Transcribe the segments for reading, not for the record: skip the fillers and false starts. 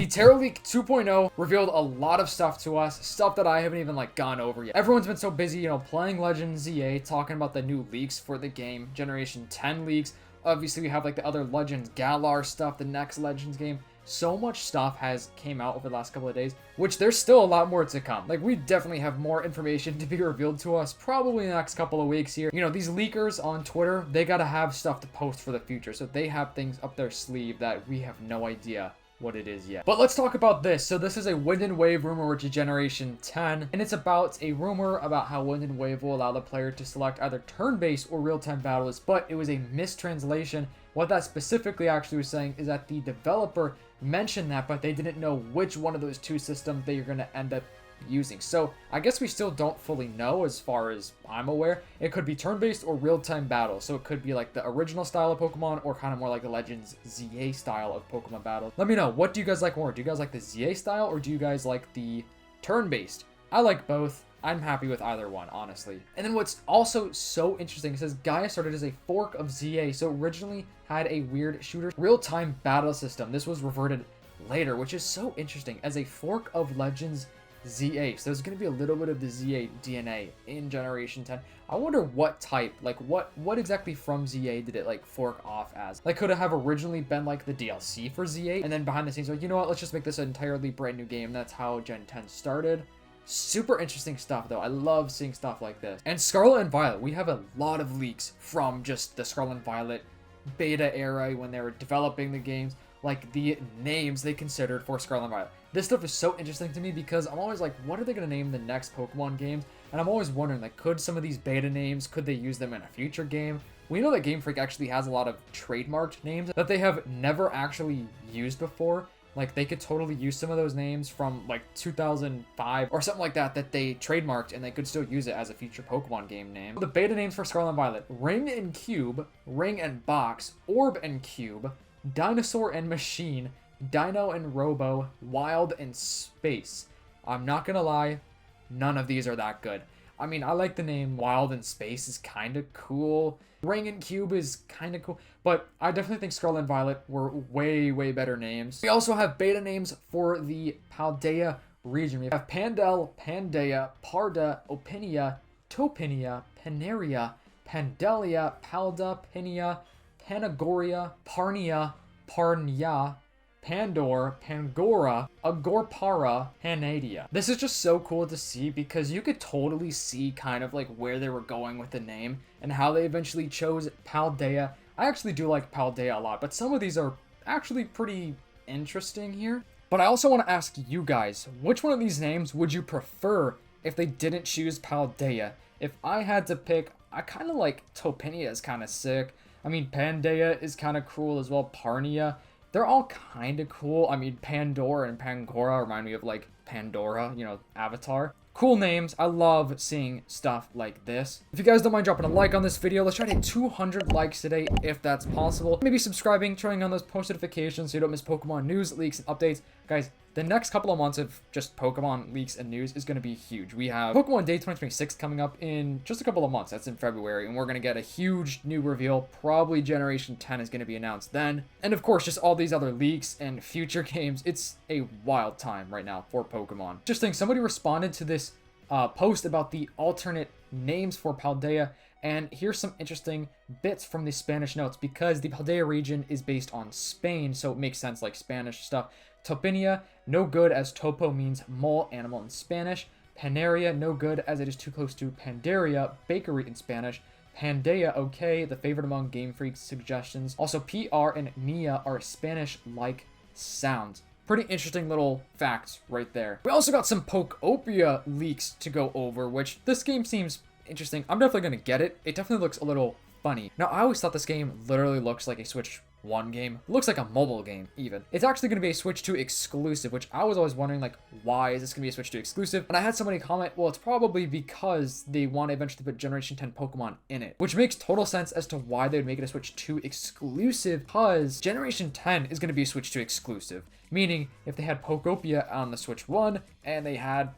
Terra Leak 2.0 revealed a lot of stuff to us, stuff that I haven't even like gone over yet. Everyone's been so busy, playing Legends ZA, talking about the new leaks for the game, Generation 10 leaks. Obviously, we have like the other Legends Galar stuff, the next Legends game. So much stuff has came out over the last couple of days, which there's still a lot more to come. Like, we definitely have more information to be revealed to us probably in the next couple of weeks here. These leakers on Twitter, they gotta have stuff to post for the future, so they have things up their sleeve that we have no idea what it is yet. But let's talk about this. So this is a Wind and Wave rumor, which is Generation 10, and it's about a rumor about how Wind and Wave will allow the player to select either turn-based or real-time battles, but it was a mistranslation. What that specifically actually was saying is that the developer mentioned that, but they didn't know which one of those two systems they are going to end up using. So I guess we still don't fully know as far as I'm aware. It could be turn-based or real-time battle. So it could be like the original style of Pokemon or kind of more like the Legends ZA style of Pokemon battle. Let me know, what do you guys like more? Do you guys like the ZA style or do you guys like the turn-based? I like both. I'm happy with either one, honestly. And then what's also so interesting, it says Gaia started as a fork of ZA, so originally had a weird shooter real-time battle system. This was reverted later, which is so interesting, as a fork of Legends ZA. So there's going to be a little bit of the ZA DNA in Generation 10. I wonder what type, like what exactly from ZA did it like fork off as? Like, could it have originally been like the DLC for ZA, and then behind the scenes, like, you know what, let's just make this an entirely brand new game. That's how Gen 10 started. Super interesting stuff, though. I love seeing stuff like this. And Scarlet and Violet, we have a lot of leaks from just the Scarlet and Violet beta era when they were developing the games, like the names they considered for Scarlet and Violet. This stuff is so interesting to me because I'm always like, what are they going to name the next Pokemon games? And I'm always wondering, like, could some of these beta names, could they use them in a future game? We know that Game Freak actually has a lot of trademarked names that they have never actually used before. Like, they could totally use some of those names from, like, 2005 or something like that they trademarked, and they could still use it as a future Pokemon game name. The beta names for Scarlet and Violet: Ring and Cube, Ring and Box, Orb and Cube, Dinosaur and Machine, Dino and Robo, Wild and Space. I'm not gonna lie, none of these are that good. I mean, I like the name Wild and Space, is kind of cool. Ring and Cube is kind of cool, but I definitely think Scarlet and Violet were way, way better names. We also have beta names for the Paldea region. We have Pandel, Pandea, Parda, Opinia, Topinia, Paneria, Pandelia, Palda, Pinia, Panagoria, Parnia, Parnia, Pandor, Pangora, Agorpara, Panadia. This is just so cool to see because you could totally see kind of like where they were going with the name and how they eventually chose Paldea. I actually do like Paldea a lot, but some of these are actually pretty interesting here. But I also want to ask you guys, which one of these names would you prefer if they didn't choose Paldea? If I had to pick, I kind of like Topinia is kind of sick. I mean, Pandea is kind of cool as well. Parnia. They're all kind of cool. I mean, Pandora and Pangora remind me of, like, Pandora, Avatar. Cool names. I love seeing stuff like this. If you guys don't mind dropping a like on this video, let's try to hit 200 likes today, if that's possible. Maybe subscribing, turning on those post notifications so you don't miss Pokemon news, leaks, and updates. Guys, the next couple of months of just Pokemon leaks and news is going to be huge. We have Pokemon Day 2026 coming up in just a couple of months. That's in February, and we're going to get a huge new reveal. Probably Generation 10 is going to be announced then. And of course, just all these other leaks and future games. It's a wild time right now for Pokemon. Just think, somebody responded to this post about the alternate names for Paldea, and here's some interesting bits from the Spanish notes, because the Paldea region is based on Spain, so it makes sense, like Spanish stuff. Topinia, no good, as topo means mole, animal in Spanish. Paneria, no good, as it is too close to Pandaria, bakery in Spanish. Pandea, okay, the favorite among Game Freak's suggestions. Also, PR and Nia are Spanish-like sounds. Pretty interesting little facts right there. We also got some Poketopia leaks to go over, which this game seems interesting. I'm definitely going to get it. It definitely looks a little funny. Now, I always thought this game literally looks like a Switch 1 game. It looks like a mobile game, even. It's actually going to be a Switch 2 exclusive, which I was always wondering, like, why is this going to be a Switch 2 exclusive? And I had somebody comment, well, it's probably because they want to eventually put Generation 10 Pokemon in it, which makes total sense as to why they would make it a Switch 2 exclusive, because Generation 10 is going to be a Switch 2 exclusive. Meaning, if they had Poketopia on the Switch 1, and they had,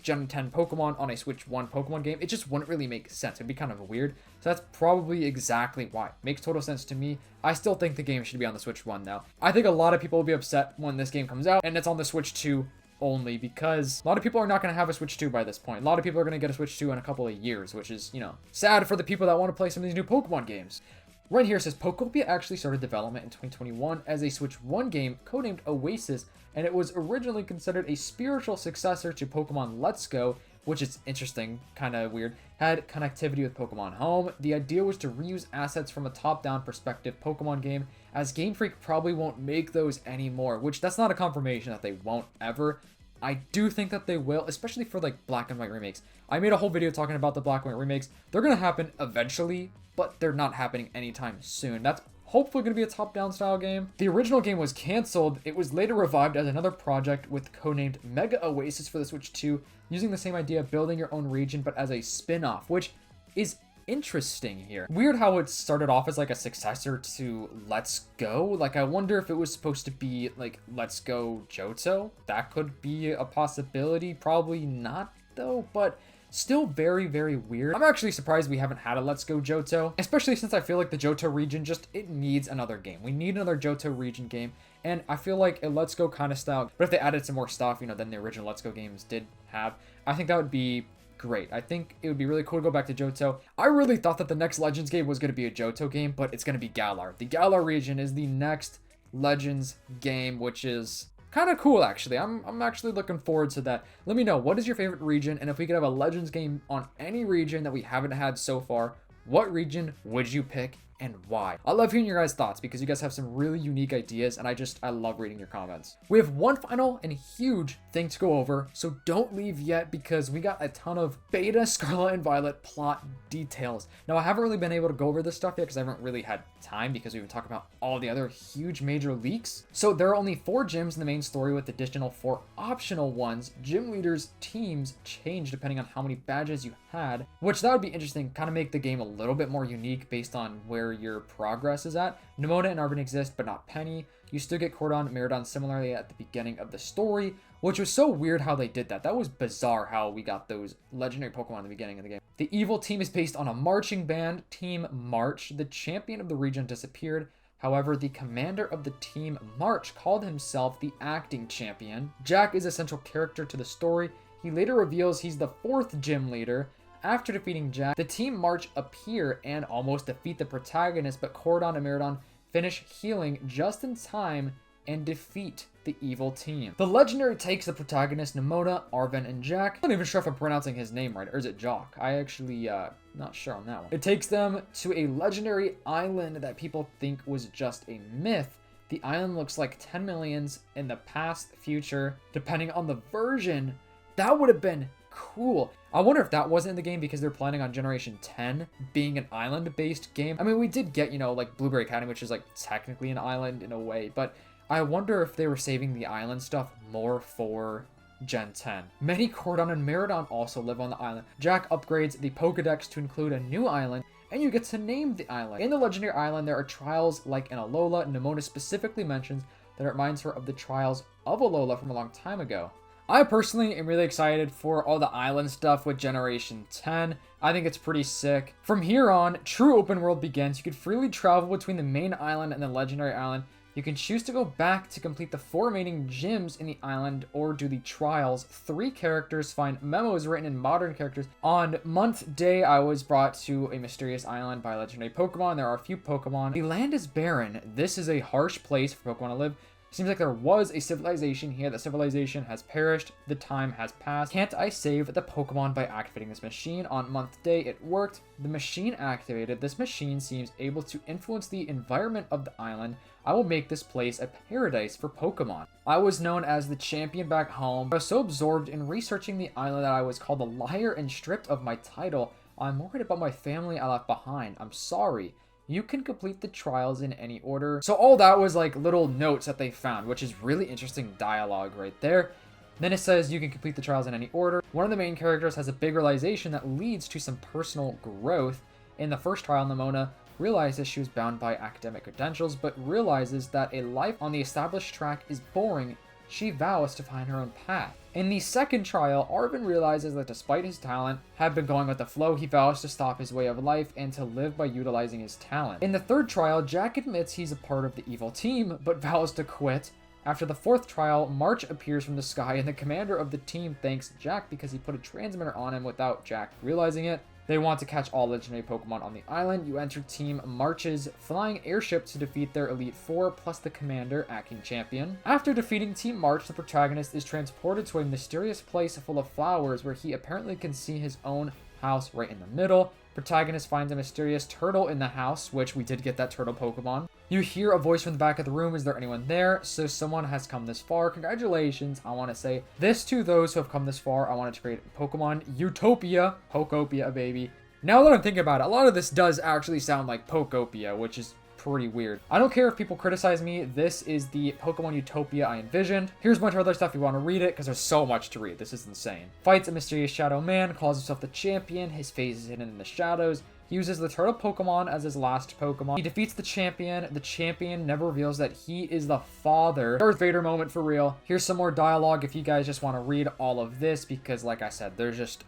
Gen 10 Pokemon on a Switch 1 Pokemon game, it just wouldn't really make sense. It'd be kind of weird. So that's probably exactly why. Makes total sense to me. I still think the game should be on the Switch 1 though. I think a lot of people will be upset when this game comes out and it's on the Switch 2 only, because a lot of people are not going to have a Switch 2 by this point. A lot of people are going to get a Switch 2 in a couple of years, which is, sad for the people that want to play some of these new Pokemon games. Right here it says Poketopia actually started development in 2021 as a Switch 1 game codenamed Oasis, and it was originally considered a spiritual successor to Pokemon Let's Go, which is interesting, kind of weird. Had connectivity with Pokemon Home. The idea was to reuse assets from a top-down perspective Pokemon game, as Game Freak probably won't make those anymore, which that's not a confirmation that they won't ever. I do think that they will, especially for like black and white remakes. I made a whole video talking about the black and white remakes. They're going to happen eventually, but they're not happening anytime soon. That's hopefully going to be a top-down style game. The original game was canceled. It was later revived as another project with codenamed Mega Oasis for the Switch 2, using the same idea of building your own region, but as a spin-off, which is interesting here. Weird how it started off as like a successor to Let's Go. Like, I wonder if it was supposed to be like Let's Go Johto. That could be a possibility. Probably not though, but still very, very weird. I'm actually surprised we haven't had a Let's Go Johto, especially since I feel like the Johto region it needs another game. We need another Johto region game, and I feel like a Let's Go kind of style, but if they added some more stuff, than the original Let's Go games did have, I think that would be great. I think it would be really cool to go back to Johto. I really thought that the next Legends game was going to be a Johto game, but it's going to be Galar. The Galar region is the next Legends game, which is kind of cool, actually. I'm actually looking forward to that. Let me know, what is your favorite region? And if we could have a Legends game on any region that we haven't had so far, what region would you pick and why? I love hearing your guys' thoughts because you guys have some really unique ideas, and I love reading your comments. We have one final and huge thing to go over, so don't leave yet because we got a ton of beta Scarlet and Violet plot details. Now, I haven't really been able to go over this stuff yet because I haven't really had time because we've been talking about all the other huge major leaks. So there are only 4 gyms in the main story with additional 4 optional ones. Gym leaders' teams change depending on how many badges you had, which that would be interesting, kind of make the game a little bit more unique based on where your progress is at. Nemona and Arven exist, but not Penny. You still get Cordon and Miraidon similarly at the beginning of the story, which was so weird how they did that. That was bizarre how we got those legendary Pokemon at the beginning of the game. The evil team is based on a marching band, Team March. The champion of the region disappeared. However, the commander of the Team March called himself the acting champion. Jack is a central character to the story. He later reveals he's the 4th gym leader. After defeating Jack, the Team March appear and almost defeat the protagonist, but Cordon and Miraidon finish healing just in time and defeat the evil team. The legendary takes the protagonist, Nemona, Arven, and Jack. I'm not even sure if I'm pronouncing his name right, or is it Jock? I actually, not sure on that one. It takes them to a legendary island that people think was just a myth. The island looks like 10 millions in the past, future, depending on the version. That would have been cool. I wonder if that wasn't in the game because they're planning on Generation 10 being an island-based game. I mean, we did get, like Blueberry Academy, which is like technically an island in a way, but I wonder if they were saving the island stuff more for Gen 10. Many Cordon and Miraidon also live on the island. Jack upgrades the Pokedex to include a new island, and you get to name the island. In the legendary island, there are trials like in Alola. Nemona specifically mentions that it reminds her of the trials of Alola from a long time ago. I personally am really excited for all the island stuff with Generation 10. I think it's pretty sick. From here on, true open world begins. You can freely travel between the main island and the legendary island. You can choose to go back to complete the 4 remaining gyms in the island or do the trials. 3 characters find memos written in modern characters. On month day, I was brought to a mysterious island by legendary Pokemon. There are a few Pokemon. The land is barren. This is a harsh place for Pokemon to live. Seems like there was a civilization here. The civilization has perished. The time has passed. Can't I save the Pokemon by activating this machine? On month day, it worked. The machine activated. This machine seems able to influence the environment of the island. I will make this place a paradise for Pokemon. I was known as the champion back home. I was so absorbed in researching the island that I was called a liar and stripped of my title. I'm worried about my family I left behind. I'm sorry. You can complete the trials in any order. So all that was like little notes that they found, which is really interesting dialogue right there. Then it says you can complete the trials in any order. One of the main characters has a big realization that leads to some personal growth. In the first trial, Nemona realizes she was bound by academic credentials, but realizes that a life on the established track is boring she vows to find her own path. In the second trial, Arven realizes that despite his talent have been going with the flow, he vows to stop his way of life and to live by utilizing his talent. In the third trial, Jack admits he's a part of the evil team, but vows to quit. After the fourth trial, March appears from the sky, and the commander of the team thanks Jack because he put a transmitter on him without Jack realizing it. They want to catch all legendary Pokemon on the island. You enter Team March's flying airship to defeat their Elite Four, plus the commander acting champion. After defeating Team March, the protagonist is transported to a mysterious place full of flowers where he apparently can see his own house right in the middle. Protagonist finds a mysterious turtle in the house, which we did get that turtle Pokemon. You hear a voice from the back of the room. Is there anyone there? So someone has come this far. Congratulations. I want to say this to those who have come this far. I wanted to create Pokemon Utopia. Pokopia, baby. Now that I'm thinking about it, a lot of this does actually sound like Pokopia, which is pretty weird. I don't care if people criticize me. This is the Pokemon Utopia I envisioned. Here's a bunch of other stuff. You want to read it because there's so much to read. This is insane. Fights a mysterious shadow man, calls himself the champion. His face is hidden in the shadows. He uses the turtle Pokemon as his last Pokemon. He defeats the champion. The champion never reveals that he is the father. Darth Vader moment for real. Here's some more dialogue if you guys just want to read all of this, because like I said, there's just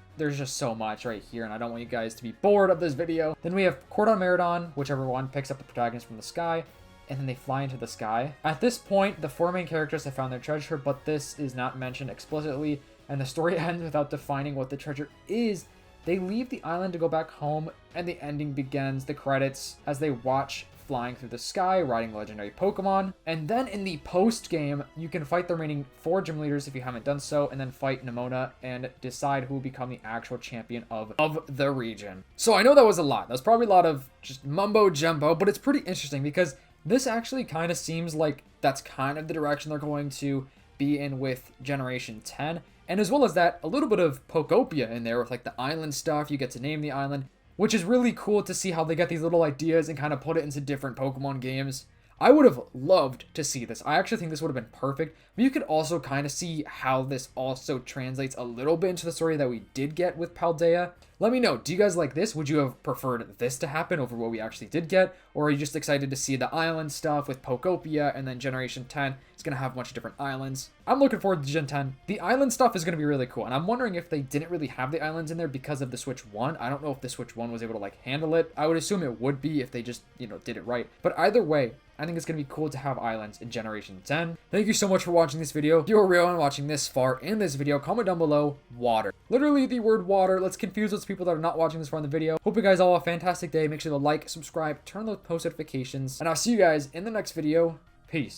so much right here, and I don't want you guys to be bored of this video. Then we have Cordon Meridon, whichever one picks up the protagonist from the sky, and then they fly into the sky. At this point, the four main characters have found their treasure, but this is not mentioned explicitly, and the story ends without defining what the treasure is. They leave the island to go back home, and the ending begins, the credits, as they watch flying through the sky, riding legendary Pokemon. And then in the post-game, you can fight the remaining 4 gym leaders if you haven't done so, and then fight Nemona and decide who will become the actual champion of the region. So I know that was a lot. That was probably a lot of just mumbo-jumbo, but it's pretty interesting because this actually kind of seems like that's kind of the direction they're going to be in with Generation 10. And as well as that, a little bit of Pokopia in there with like the island stuff. You get to name the island, which is really cool to see how they get these little ideas and kind of put it into different Pokemon games. I would have loved to see this. I actually think this would have been perfect. But you could also kind of see how this also translates a little bit into the story that we did get with Paldea. Let me know, do you guys like this? Would you have preferred this to happen over what we actually did get? Or are you just excited to see the island stuff with Pokopia, and then Generation 10 is going to have a bunch of different islands? I'm looking forward to Gen 10. The island stuff is going to be really cool, and I'm wondering if they didn't really have the islands in there because of the Switch 1. I don't know if the Switch 1 was able to like handle it. I would assume it would be if they just, did it right. But either way, I think it's going to be cool to have islands in Generation 10. Thank you so much for watching this video. If you were real and watching this far in this video, comment down below, water. Literally the word water. Let's confuse those people that are not watching this far in the video. Hope you guys all have a fantastic day. Make sure to like, subscribe, turn on those post notifications, and I'll see you guys in the next video. Peace.